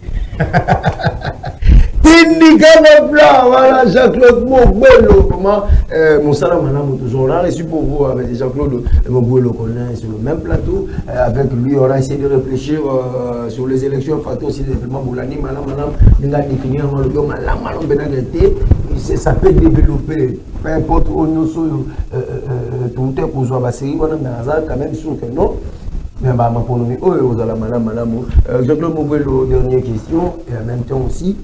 Indica mon plan, voilà, Jean-Claude Moguelo. Comment Moussala Manamou, toujours là, reçu pour vous avec Jean-Claude Moguelo qu'on est sur le même plateau. Avec lui, on a essayé de réfléchir sur les élections. Fatou aussi, développement Boulani, Manam, il a défini le biome, Manam Benagate. Ça peut développer, peu importe où nous sommes, tout est pour soi, c'est quand même sûr que non. Mais bah, pour nous, Jean-Claude Moguelo, dernière question, et en même temps aussi,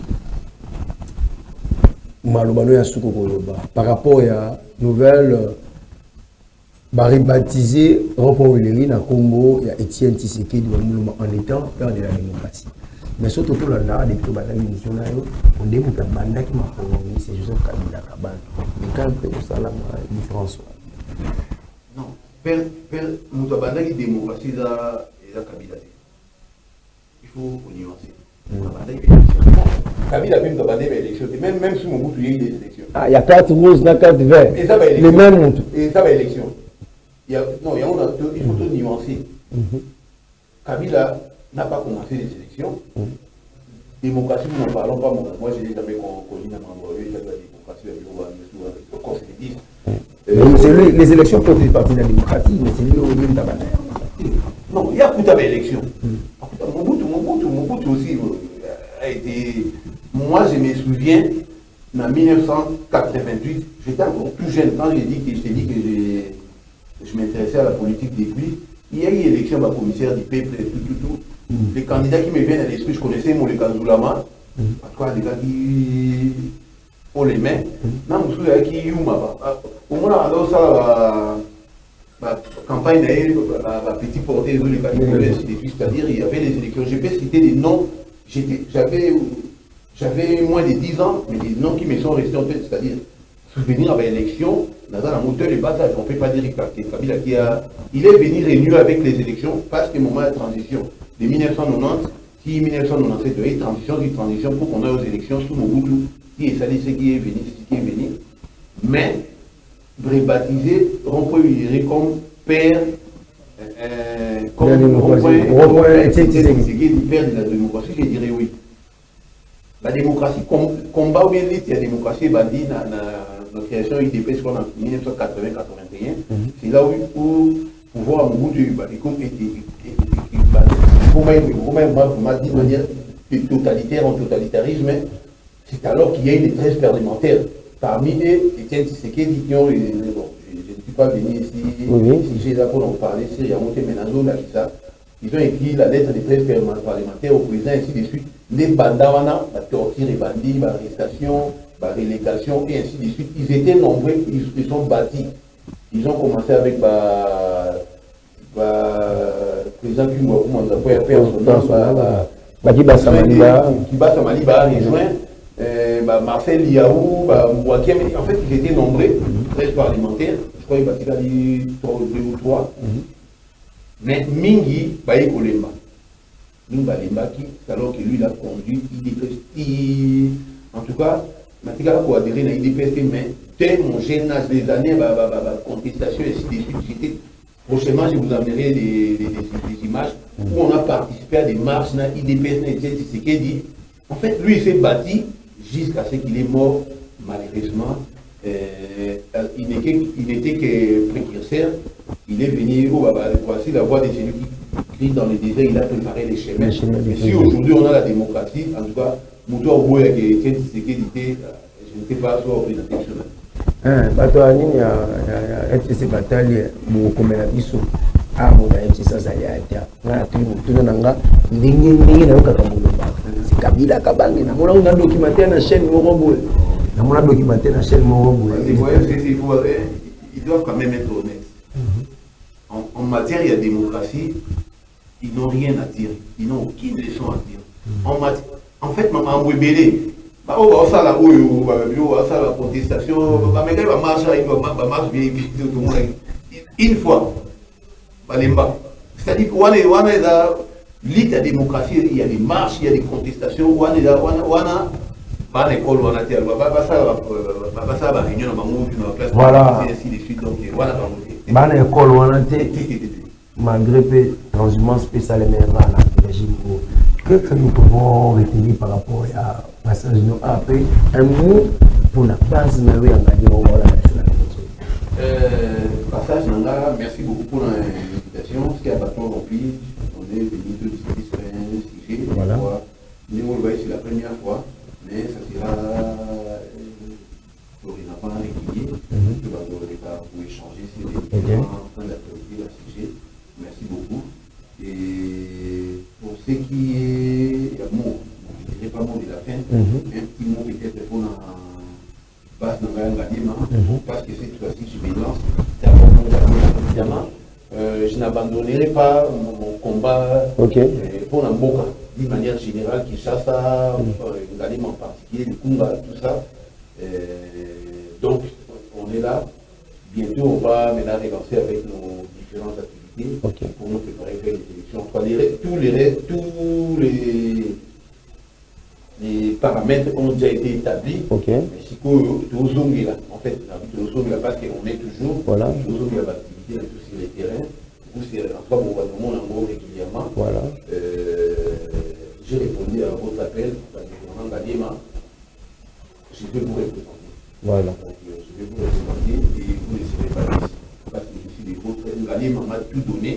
par rapport à la nouvelle rebaptisée Rond-Point Willery à Congo, il y a Étienne Tshisekedi en étant père de la démocratie. Mais surtout, tout le monde, depuis que l'émission on démontre que Banda qui m'a promis, c'est Joseph Kabila Kabal. Mais quand on fait ça, la différence. Non, père Banda qui démocratie, il a Kabila. Il faut nuancer. Kabila même Kabila élection. Même si mon goût, il y a eu des élections. Ah, il y a 4 roses, 4 verts. Les mêmes. Et ça va élection. Non, il faut tout nuancer. Kabila n'a pas commencé les élections. Démocratie, nous n'en parlons pas. Moi, je n'ai jamais connu la démocratie. Les élections peuvent faire partie de la démocratie, mais c'est lui au milieu de la bataille. Non, il y a beaucoup d'élections. Mon bout aussi a été. Moi, je me souviens, en 1988, j'étais encore tout jeune. Quand je t'ai dit que je m'intéressais à la politique depuis, il y a eu élection de commissaire du peuple et tout. Les candidats qui me viennent à l'esprit, je connaissais Moleka Zoulama, en tout cas les gars qui ont les mains. Non, je me souviens qui au moins, alors ça, la campagne la petite portée de les candidats, c'est-à-dire il y avait des élections. Je peux citer des noms, j'avais moins de 10 ans, mais des noms qui me sont restés en tête, c'est-à-dire souvenir avec l'élection, dans un moteur de bataille, on ne peut pas dire que Kabila il est venu réunir avec les élections parce que moment de transition de 1990, qui 1997 il y a eu transition pour qu'on aille aux élections sous Mobutu, qui est salé ce qui est venu, mais rebaptisé Rond-Point Willery comme père, comme père de la démocratie, je dirais oui. La démocratie, combat ou bien il y a la démocratie bandit dans la création IDPS en 1980-81, c'est là où pouvoir à Mobutu m'a dit de manière totalitaire en totalitarisme, c'est alors qu'il y a eu des 13 parlementaires. Parmi eux, Étienne Tshisekedi qui ont je ne suis pas venu ici, si j'ai d'accord d'en parler, c'est Yamote Menazo, là, ça. Ils ont écrit la lettre des 13 parlementaires au président, ainsi de suite. Les bandawana, la torture, les bandits, l'arrestation, la relégation, et ainsi de suite. Ils étaient nombreux, ils sont bâtis. Ils ont commencé avec le président Kiba Samaliba a rejoint Marcel Yaou, Mouakem. En fait, ils étaient nombreux, 13 parlementaires. Je crois qu'il a dit 2 ou 3. Mais Mingi, Baye Kolemba. Mingi Balemba, alors que lui, il a conduit IDPS. En tout cas, il a adhéré à IDPS, mais dès mon jeune âge, des années, contestation et ainsi de suite, prochainement, je vous enverrai des images où on a participé à des marches dans IDPS, c'est ce qu'il dit. En fait, lui, il s'est bâti jusqu'à ce qu'il est mort, malheureusement. Il n'était que précurseur. Il est venu, voici la voix des élus qui crient dans le désert, il a préparé les chemins. Et si aujourd'hui on a la démocratie, en tout cas, Moutou Aboué avec Étienne Tshisekedi, je n'étais pas soit au président chemin. Batoani, il y a FCC bataille, beaucoup de biso. Ah, mon gars, FCC, ça y a été. Tout le monde a c'est Kabila Kabangi. On a documenté dans la chaîne Moroboué. On a documenté dans la chaîne Moroboué. Ils doivent quand même être honnêtes. En matière de démocratie, ils n'ont rien à dire. Ils n'ont aucune leçon à dire. En fait, maman Webele, ça la contestation, une fois, c'est-à-dire qu'on est dans l'île de démocratie, il y a des marches, il y a des contestations, on est là, on a pas l'école, on a été la réunion, voilà. Ainsi de suite, donc voilà. Ban école on a été malgré peu transhumance spéciale mais régime que nous pouvons retenir par rapport à passage nous après un mot pour la base mais oui on a dit voilà passage Nanga, merci beaucoup pour l'invitation. Ce qui a battu rempli, on est venu de discuter un sujet. Voilà. Nous on le voit c'est la première fois, mais ça sera dorénavant régulier. Tu vas pour échanger sur les différents points d'actualité à ce sujet. Merci beaucoup. Et pour ce qui est mot, je ne dirais pas mot de la fin, un petit mot peut-être pour la base de Ngangadima, parce que cette fois-ci je me lance évidemment. Je n'abandonnerai pas mon combat pour Namboka, d'une manière générale, Kinshasa, Ngangadima en particulier, le Kunga, tout ça. Donc, on est là. Bientôt, on va maintenant relancer avec nos différentes activités pour nous préparer vers les élections. Tous les paramètres ont déjà été établis. Mais si là, en fait, parce qu'on est toujours l'activité sur les terrains, où c'est en tout cas mon gouvernement régulièrement. J'ai répondu à votre appel, je vais vous représenter. Donc, je vais vous représenter et vous ne serez pas ici. Parce que je suis des vôtres. Nganima m'a tout donné.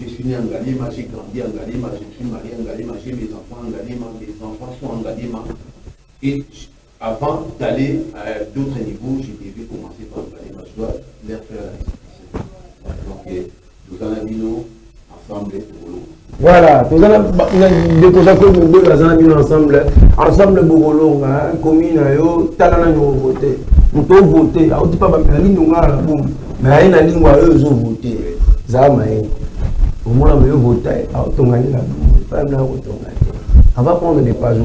Je suis né en Nganima, j'ai grandi en Nganima, je suis marié en Nganima, j'ai mes enfants en Nganima, mes enfants sont en Nganima. Et avant d'aller à d'autres niveaux, je devais commencer par Nganima. Je dois leur faire la restitution. Donc, nous en avons ensemble pour l'eau. Voilà, nous allons découvrir ensemble, ensemble Bogolo, commune, talana nous voter. Nous pouvons voter, on ne dit pas que la ligne mais il y a une ligne où ils ont voté. Au moins, on va voter, on va prendre des pages.